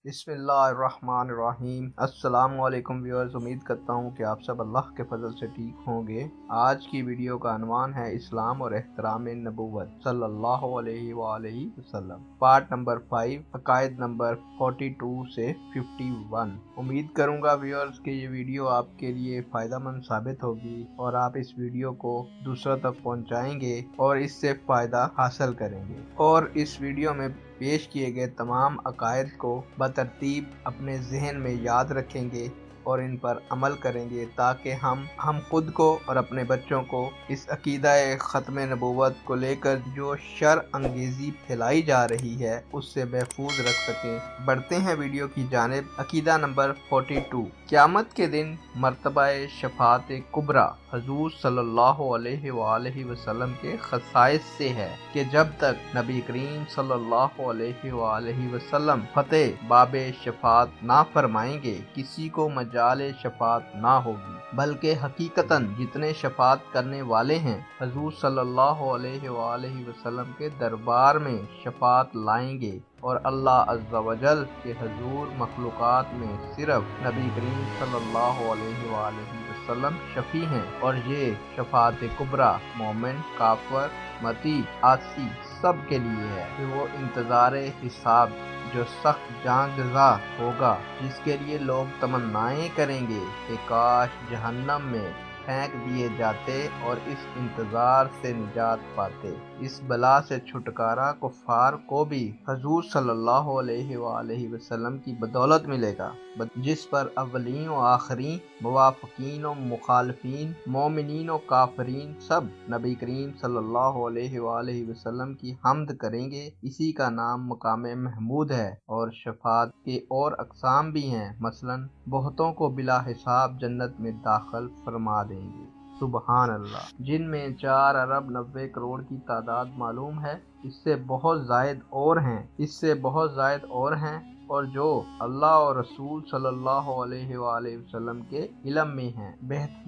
بسم اللہ الرحمن الرحیم۔ السلام علیکم ویورز، امید کرتا ہوں کہ آپ سب اللہ کے فضل سے ٹھیک ہوں گے۔ آج کی ویڈیو کا عنوان ہے اسلام اور احترام نبوت صلی اللہ علیہ وآلہ وسلم، پارٹ نمبر 5، عقائد نمبر 42 سے 51۔ امید کروں گا ویورز کہ یہ ویڈیو آپ کے لیے فائدہ مند ثابت ہوگی اور آپ اس ویڈیو کو دوسروں تک پہنچائیں گے اور اس سے فائدہ حاصل کریں گے، اور اس ویڈیو میں پیش کیے گئے تمام عقائد کو بترتیب اپنے ذہن میں یاد رکھیں گے اور ان پر عمل کریں گے تاکہ ہم خود کو اور اپنے بچوں کو اس عقیدہ ختم نبوت کو لے کر جو شر انگیزی پھیلائی جا رہی ہے اس سے محفوظ رکھ سکیں۔ بڑھتے ہیں ویڈیو کی جانب۔ عقیدہ نمبر 42، قیامت کے دن مرتبہ شفاعت کبریٰ حضور صلی اللہ علیہ وآلہ وسلم کے خصائص سے ہے کہ جب تک نبی کریم صلی اللہ علیہ وآلہ وسلم فتح باب شفاعت نہ فرمائیں گے کسی کو مجال شفاعت نہ ہوگی، بلکہ حقیقتاً جتنے شفاعت کرنے والے ہیں حضور صلی اللہ علیہ وآلہ وسلم کے دربار میں شفاعت لائیں گے، اور اللہ عز و جل کے حضور مخلوقات میں صرف نبی کریم صلی اللہ علیہ وآلہ وسلم شفیع ہیں، اور یہ شفاعت کبریٰ مومن، کافر، متی، عاصی سب کے لیے ہے کہ وہ انتظار حساب جو سخت جانگزا ہوگا، جس کے لیے لوگ تمنائیں کریں گے کہ کاش جہنم میں پھینک دیے جاتے اور اس انتظار سے نجات پاتے۔ اس بلا سے چھٹکارا کفار کو بھی حضور صلی اللہ علیہ وآلہ وسلم کی بدولت ملے گا، جس پر اولین و آخرین، موافقین و مخالفین، مومنین و کافرین سب نبی کریم صلی اللہ علیہ وآلہ وسلم کی حمد کریں گے۔ اسی کا نام مقام محمود ہے، اور شفاعت کے اور اقسام بھی ہیں، مثلا بہتوں کو بلا حساب جنت میں داخل فرما دیں گے، سبحان اللہ، جن میں 4,90,00,000,000 کی تعداد معلوم ہے، اس سے بہت زائد اور ہیں اور جو اللہ اور رسول صلی اللہ علیہ وآلہ وسلم کے علم میں ہیں۔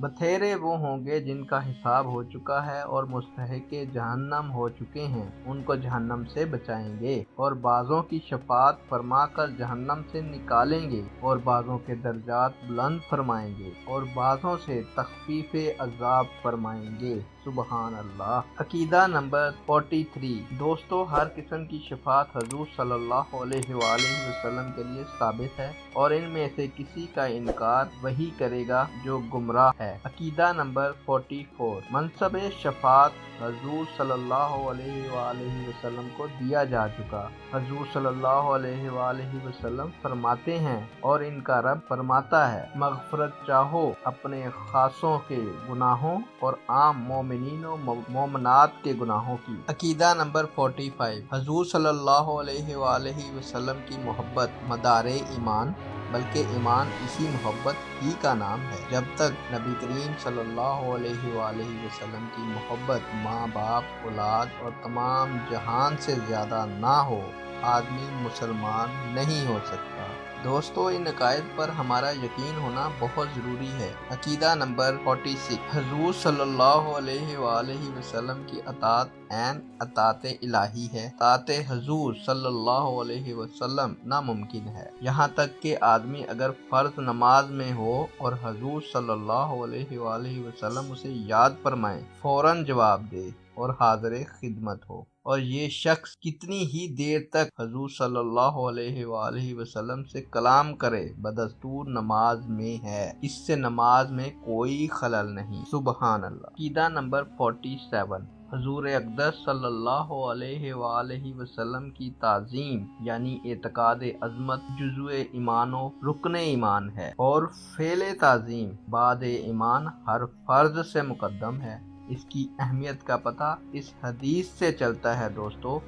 بتھیرے وہ ہوں گے جن کا حساب ہو چکا ہے اور مستحق جہنم ہو چکے ہیں، ان کو جہنم سے بچائیں گے اور بعضوں کی شفاعت فرما کر جہنم سے نکالیں گے، اور بعضوں کے درجات بلند فرمائیں گے اور بعضوں سے تخفیف عذاب فرمائیں گے، سبحان اللہ۔ عقیدہ نمبر 43، دوستو، ہر قسم کی شفاعت حضور صلی اللہ علیہ وآلہ وسلم کے لیے ثابت ہے، اور ان میں سے کسی کا انکار وہی کرے گا جو گمراہ ہے۔ عقیدہ نمبر 44، منصب شفاعت حضور صلی اللہ علیہ وآلہ وسلم کو دیا جا چکا۔ حضور صلی اللہ علیہ وآلہ وسلم فرماتے ہیں اور ان کا رب فرماتا ہے، مغفرت چاہو اپنے خاصوں کے گناہوں اور عام مومنین و مومنات کے گناہوں کی۔ عقیدہ نمبر 45، حضور صلی اللہ علیہ وآلہ وسلم کی محبت مدار ایمان، بلکہ ایمان اسی محبت ہی کا نام ہے۔ جب تک نبی کریم صلی اللہ علیہ وآلہ وسلم کی محبت ماں باپ، اولاد اور تمام جہان سے زیادہ نہ ہو، آدمی مسلمان نہیں ہو سکتا۔ دوستو، ان عقائد پر ہمارا یقین ہونا بہت ضروری ہے۔ عقیدہ نمبر 46، حضور صلی اللہ علیہ وآلہ وسلم کی اطاعت عین اطاعت الہی ہے، اطاعت حضور صلی اللہ علیہ وسلم ناممکن ہے، یہاں تک کہ آدمی اگر فرض نماز میں ہو اور حضور صلی اللہ علیہ وآلہ وسلم اسے یاد فرمائیں، فوراً جواب دے اور حاضر خدمت ہو، اور یہ شخص کتنی ہی دیر تک حضور صلی اللہ علیہ وآلہ وسلم سے کلام کرے، بدستور نماز میں ہے، اس سے نماز میں کوئی خلل نہیں، سبحان اللہ۔ عقیدہ نمبر 47، حضور اقدس صلی اللہ علیہ وآلہ وسلم کی تعظیم یعنی اعتقاد عظمت جزو ایمان و رکن ایمان ہے، اور فعل تعظیم بعد ایمان ہر فرض سے مقدم ہے۔ اس کی اہمیت کا پتہ اس حدیث سے چلتا ہے دوستو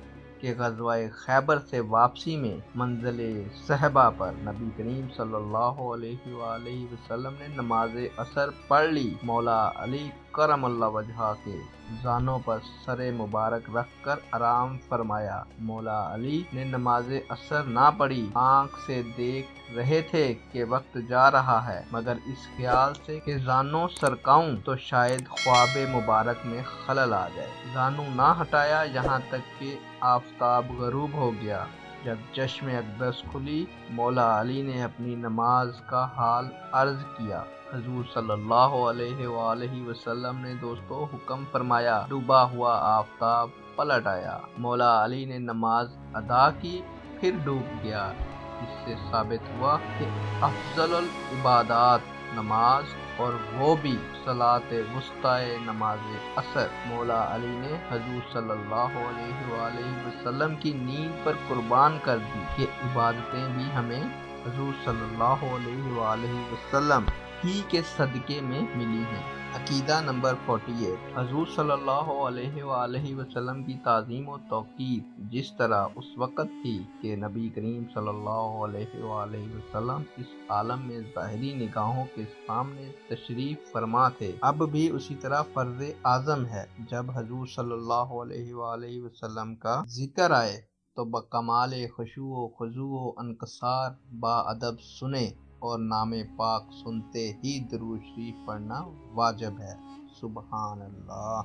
کہ غزوہ خیبر سے واپسی میں منزل صحبہ پر نبی کریم صلی اللہ علیہ وآلہ وسلم نے نماز عصر پڑھ لی، مولا علی کرم اللہ وجہہ کے زانوں پر سر مبارک رکھ کر آرام فرمایا۔ مولا علی نے نماز عصر نہ پڑھی، آنکھ سے دیکھ رہے تھے کہ وقت جا رہا ہے، مگر اس خیال سے کہ زانوں سرکاؤں تو شاید خواب مبارک میں خلل آ جائے، زانوں نہ ہٹایا یہاں تک کہ آفتاب غروب ہو گیا۔ جب چشم اقدس کھلی، مولا علی نے اپنی نماز کا حال عرض کیا۔ حضور صلی اللہ علیہ وآلہ وسلم نے دوستو حکم فرمایا، ڈوبا ہوا آفتاب پلٹ آیا۔ مولا علی نے نماز ادا کی، پھر ڈوب گیا۔ اس سے ثابت ہوا کہ افضل العبادات نماز، اور وہ بھی صلاۃ وسطی نماز عصر۔ مولا علی نے حضور صلی اللہ علیہ وآلہ وسلم کی نیند پر قربان کر دی کہ عبادتیں بھی ہمیں حضور صلی اللہ علیہ وآلہ وسلم ہی کے صدقے میں ملی ہیں۔ عقیدہ نمبر 48، حضور صلی اللہ علیہ وآلہ وسلم کی تعظیم و توقیر جس طرح اس وقت تھی کہ نبی کریم صلی اللہ علیہ وآلہ وسلم اس عالم میں ظاہری نگاہوں کے سامنے تشریف فرما تھے، اب بھی اسی طرح فرض اعظم ہے جب حضور صلی اللہ علیہ وآلہ وسلم کا ذکر آئے تو بکمال خشوع و خضوع و انکسار با ادب سنیں، اور نام پاک سنتے ہی درود شریف پڑھنا واجب ہے۔ سبحان اللہ۔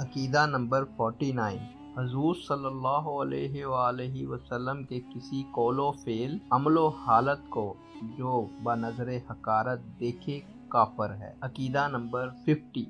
عقیدہ نمبر 49، حضور صلی اللہ علیہ وآلہ وسلم کے کسی قول و فعل، عمل و حالت کو جو بنظر حقارت دیکھے کافر ہے۔ عقیدہ نمبر 50۔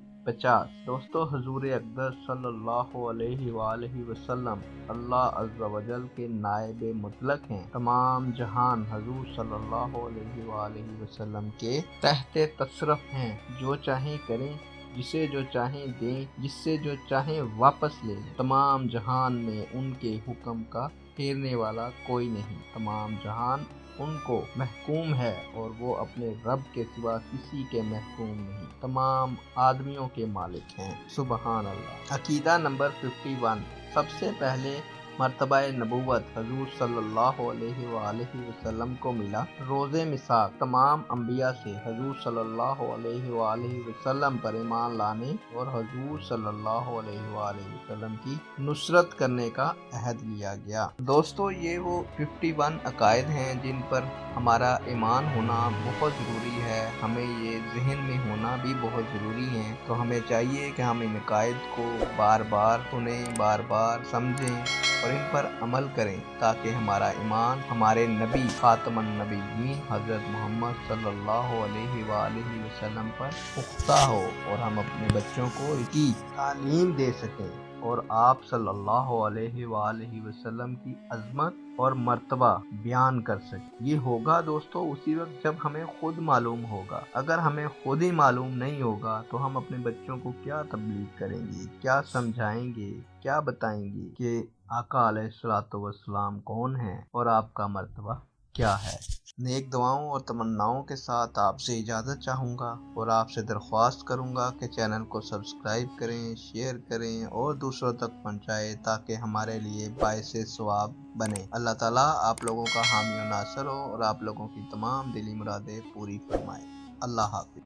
دوستو حضور اقدس صلی اللہ علیہ وآلہ وسلم اللہ عز و جل کے نائب مطلق ہیں۔ تمام جہان حضور صلی اللہ علیہ وآلہ وسلم کے تحت تصرف ہیں، جو چاہیں کریں، جسے جو چاہیں دیں، جس سے جو چاہیں واپس لے لیں۔ تمام جہان میں ان کے حکم کا پھیرنے والا کوئی نہیں۔ تمام جہان ان کو محکوم ہے اور وہ اپنے رب کے سوا کسی کے محکوم نہیں، تمام آدمیوں کے مالک ہیں۔ سبحان اللہ۔ عقیدہ نمبر 51، سب سے پہلے مرتبہ نبوت حضور صلی اللہ علیہ وآلہ وسلم کو ملا۔ روز مساق تمام انبیاء سے حضور صلی اللہ علیہ وآلہ وسلم پر ایمان لانے اور حضور صلی اللہ علیہ وآلہ وسلم کی نصرت کرنے کا عہد لیا گیا۔ دوستو یہ وہ 51 عقائد ہیں جن پر ہمارا ایمان ہونا بہت ضروری ہے، ہمیں یہ ذہن میں ہونا بھی بہت ضروری ہے۔ تو ہمیں چاہیے کہ ہم ان عقائد کو بار بار سنیں، بار بار سمجھیں اور ان پر عمل کریں، تاکہ ہمارا ایمان ہمارے نبی خاتم النبیین حضرت محمد صلی اللہ علیہ وآلہ وسلم پر پختہ ہو، اور ہم اپنے بچوں کو اس کی تعلیم دے سکیں اور آپ صلی اللہ علیہ وآلہ وسلم کی عظمت اور مرتبہ بیان کر سکیں۔ یہ ہوگا دوستو اسی وقت جب ہمیں خود معلوم ہوگا۔ اگر ہمیں خود ہی معلوم نہیں ہوگا تو ہم اپنے بچوں کو کیا تبلیغ کریں گے، کیا سمجھائیں گے، کیا بتائیں گے کہ آقا علیہ الصلوۃ والسلام کون ہیں اور آپ کا مرتبہ کیا ہے۔ نیک دعاؤں اور تمناؤں کے ساتھ آپ سے اجازت چاہوں گا اور آپ سے درخواست کروں گا کہ چینل کو سبسکرائب کریں، شیئر کریں اور دوسروں تک پہنچائیں تاکہ ہمارے لیے باعث ثواب بنے۔ اللہ تعالیٰ آپ لوگوں کا حامی و ناصر ہو اور آپ لوگوں کی تمام دلی مرادیں پوری فرمائے۔ اللہ حافظ۔